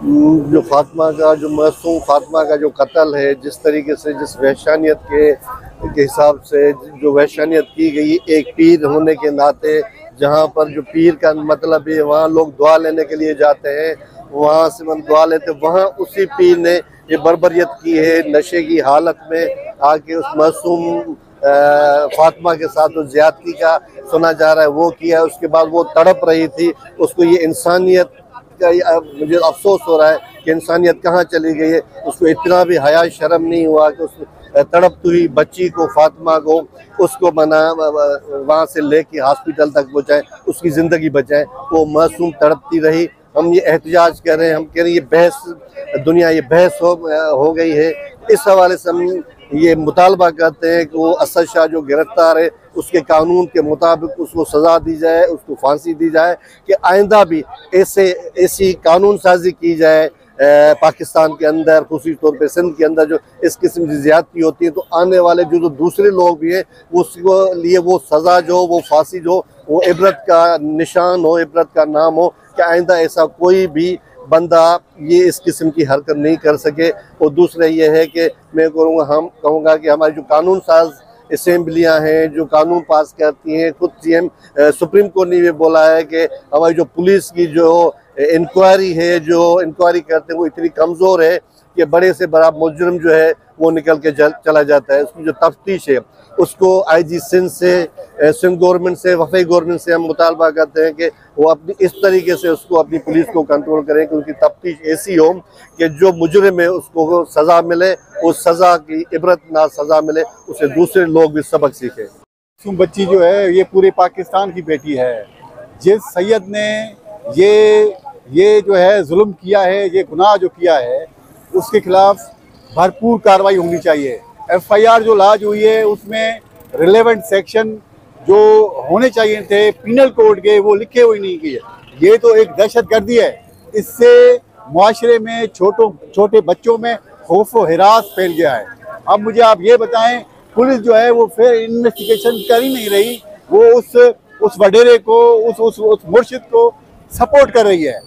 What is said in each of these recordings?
जो फातिमा का जो मासूम फातिमा का जो कत्ल है, जिस तरीके से जिस वहशानियत के हिसाब से जो वहशानियत की गई, एक पीर होने के नाते जहाँ पर जो पीर का मतलब है वहाँ लोग दुआ लेने के लिए जाते हैं, वहाँ से हम दुआ लेते, वहाँ उसी पीर ने ये बर्बरियत की है। नशे की हालत में आके उस मासूम फातिमा के साथ जो ज्यादती का सुना जा रहा है वो किया। उसके बाद वो तड़प रही थी, उसको ये इंसानियत का मुझे अफसोस हो रहा है कि इंसानियत कहाँ चली गई है। उसको इतना भी हया शर्म नहीं हुआ कि उस तड़पती हुई बच्ची को, फातिमा को, उसको बना वहाँ से लेके हॉस्पिटल तक पहुँचाए, उसकी ज़िंदगी बचाए। वो मासूम तड़पती रही। हम ये एहतजाज कर रहे हैं, हम कह रहे हैं ये बहस दुनिया, ये बहस हो गई है। इस हवाले से हम ये मुतालबा करते हैं कि वो असद शाह जो गिरफ्तार है उसके कानून के मुताबिक उसको सज़ा दी जाए, उसको फांसी दी जाए, कि आइंदा भी ऐसी कानून साजी की जाए पाकिस्तान के अंदर, खुसूसी तौर पर सिंध के अंदर जो इस किस्म की ज़्यादती होती है, तो आने वाले जो दूसरे लोग भी हैं उसको लिए वो सज़ा जो, वो फांसी जो, वो इबरत का निशान हो, इबरत का नाम हो, कि आइंदा ऐसा कोई भी बंदा ये इस किस्म की हरकत नहीं कर सके। और दूसरा ये है कि मैं कहूँगा कि हमारी जो कानून साज असेंबलियाँ हैं जो कानून पास करती हैं, खुद सीएम सुप्रीम कोर्ट ने भी बोला है कि हमारी जो पुलिस की जो इंक्वायरी है, जो इंक्वायरी करते हैं वो इतनी कमज़ोर है कि बड़े से बड़ा मुजरिम जो है वो निकल के चला जाता है। उसकी जो तफ्तीश है उसको आईजी सिंध से, सिंध गवर्नमेंट से, वफाकी गवर्नमेंट से हम मुतालबा करते हैं कि वो अपनी इस तरीके से उसको अपनी पुलिस को कंट्रोल करें कि उनकी तफ्तीश ऐसी हो कि जो मुजरिम है उसको सज़ा मिले, उस सज़ा की इबरतनाक सज़ा मिले, उसे दूसरे लोग भी सबक सीखें। मासूम बच्ची जो है ये पूरे पाकिस्तान की बेटी है। जिस सैयद ने ये जो है जुल्म किया है, ये गुनाह जो किया है, उसके खिलाफ भरपूर कार्रवाई होनी चाहिए। एफआईआर जो लॉन्च हुई है उसमें रिलेवेंट सेक्शन जो होने चाहिए थे पीनल कोड के, वो लिखे हुए नहीं किए। ये तो एक दहशतगर्दी है। इससे मुआशरे में छोटे बच्चों में खौफ व हिरास फैल गया है। अब मुझे आप ये बताएं, पुलिस जो है वो फिर इन्वेस्टिगेशन कर ही नहीं रही, वो उस वडेरे को, उस मुर्शिद को सपोर्ट कर रही है।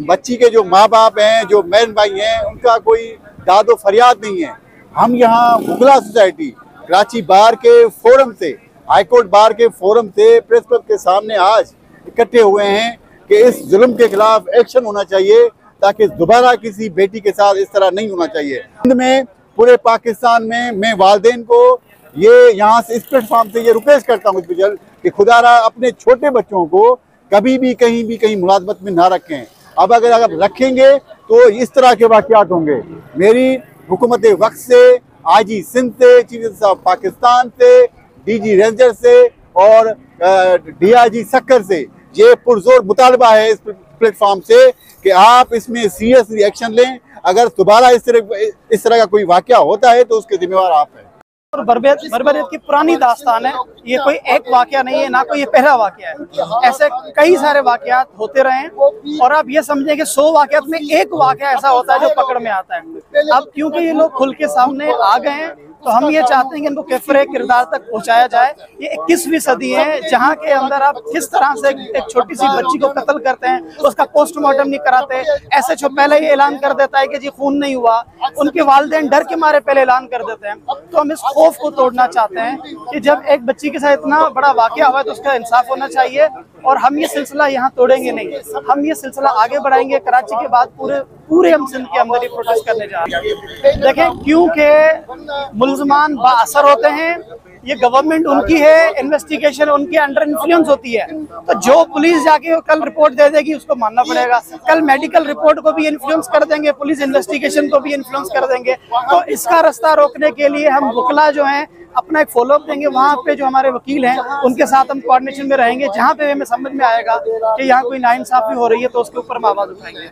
बच्ची के जो माँ बाप हैं, जो बहन भाई हैं, उनका कोई दादो फरियाद नहीं है। हम यहाँ मुगला सोसाइटी कराची बार के फोरम से, हाईकोर्ट बार के फोरम से प्रेस क्लब के सामने आज इकट्ठे हुए हैं कि इस जुल्म के खिलाफ एक्शन होना चाहिए, ताकि दोबारा किसी बेटी के साथ इस तरह नहीं होना चाहिए। में पूरे पाकिस्तान में मैं वालिदैन को ये यहाँ से, इस प्लेटफॉर्म से ये रिक्वेस्ट करता हूँ स्पेशल कि खुदारा अपने छोटे बच्चों को कभी भी कहीं मुलाजमत में ना रखें। अब अगर रखेंगे तो इस तरह के वाक़यात होंगे। मेरी हुकूमत वक्त से, आईजी सिंध से, चीफ जस्टिस ऑफ पाकिस्तान से, डीजी रेंजर से और डीआईजी सक्कर से ये पुरजोर मुतालबा है इस प्लेटफॉर्म से कि आप इसमें सीरियसली एक्शन लें। अगर दोबारा इस तरह का कोई वाक़या होता है तो उसके जिम्मेवार आप हैं। और बर्बरियत की पुरानी दास्तान है, ये कोई एक वाकया नहीं है, ना कोई ये पहला वाकया है। ऐसे कई सारे वाकयात होते रहे हैं और आप ये समझें कि 100 वाकयात में एक वाकया ऐसा होता है जो पकड़ में आता है। अब क्योंकि ये लोग खुल के सामने आ गए हैं तो हम ये चाहते हैं कि इनको कैफरे किरदार तक पहुंचाया जाए। ये 21वीं सदी है जहाँ के अंदर आप किस तरह से एक छोटी सी बच्ची को कत्ल करते हैं, उसका पोस्टमार्टम नहीं कराते। SHO पहले ही ऐलान कर देता है कि जी खून नहीं हुआ, उनके वालिदैन डर के मारे पहले ऐलान कर देते हैं। तो हम इस खौफ को तोड़ना चाहते हैं कि जब एक बच्ची के साथ इतना बड़ा वाकया हुआ है तो उसका इंसाफ होना चाहिए। और हम ये सिलसिला यहाँ तोड़ेंगे नहीं, हम ये सिलसिला आगे बढ़ाएंगे। कराची के बाद पूरे हम सिंध के अंदर ही प्रोटेस्ट करने जा रहे हैं। देखें, क्योंकि मुल्ज़मान बाअसर होते हैं, ये गवर्नमेंट उनकी है, इन्वेस्टिगेशन उनके अंडर इन्फ्लुएंस होती है। तो जो पुलिस जाके कल रिपोर्ट दे देगी उसको मानना पड़ेगा। कल मेडिकल रिपोर्ट को भी इन्फ्लुएंस कर देंगे, पुलिस इन्वेस्टिगेशन को भी इन्फ्लुएंस कर देंगे। तो इसका रास्ता रोकने के लिए हम वकला जो हैं अपना एक फॉलोअप देंगे। वहाँ पे जो हमारे वकील हैं उनके साथ हम कोऑर्डिनेशन में रहेंगे। जहाँ पे हमें समझ में आएगा कि यहाँ कोई नाइंसाफी हो रही है तो उसके ऊपर हम आवाज़ उठाएंगे।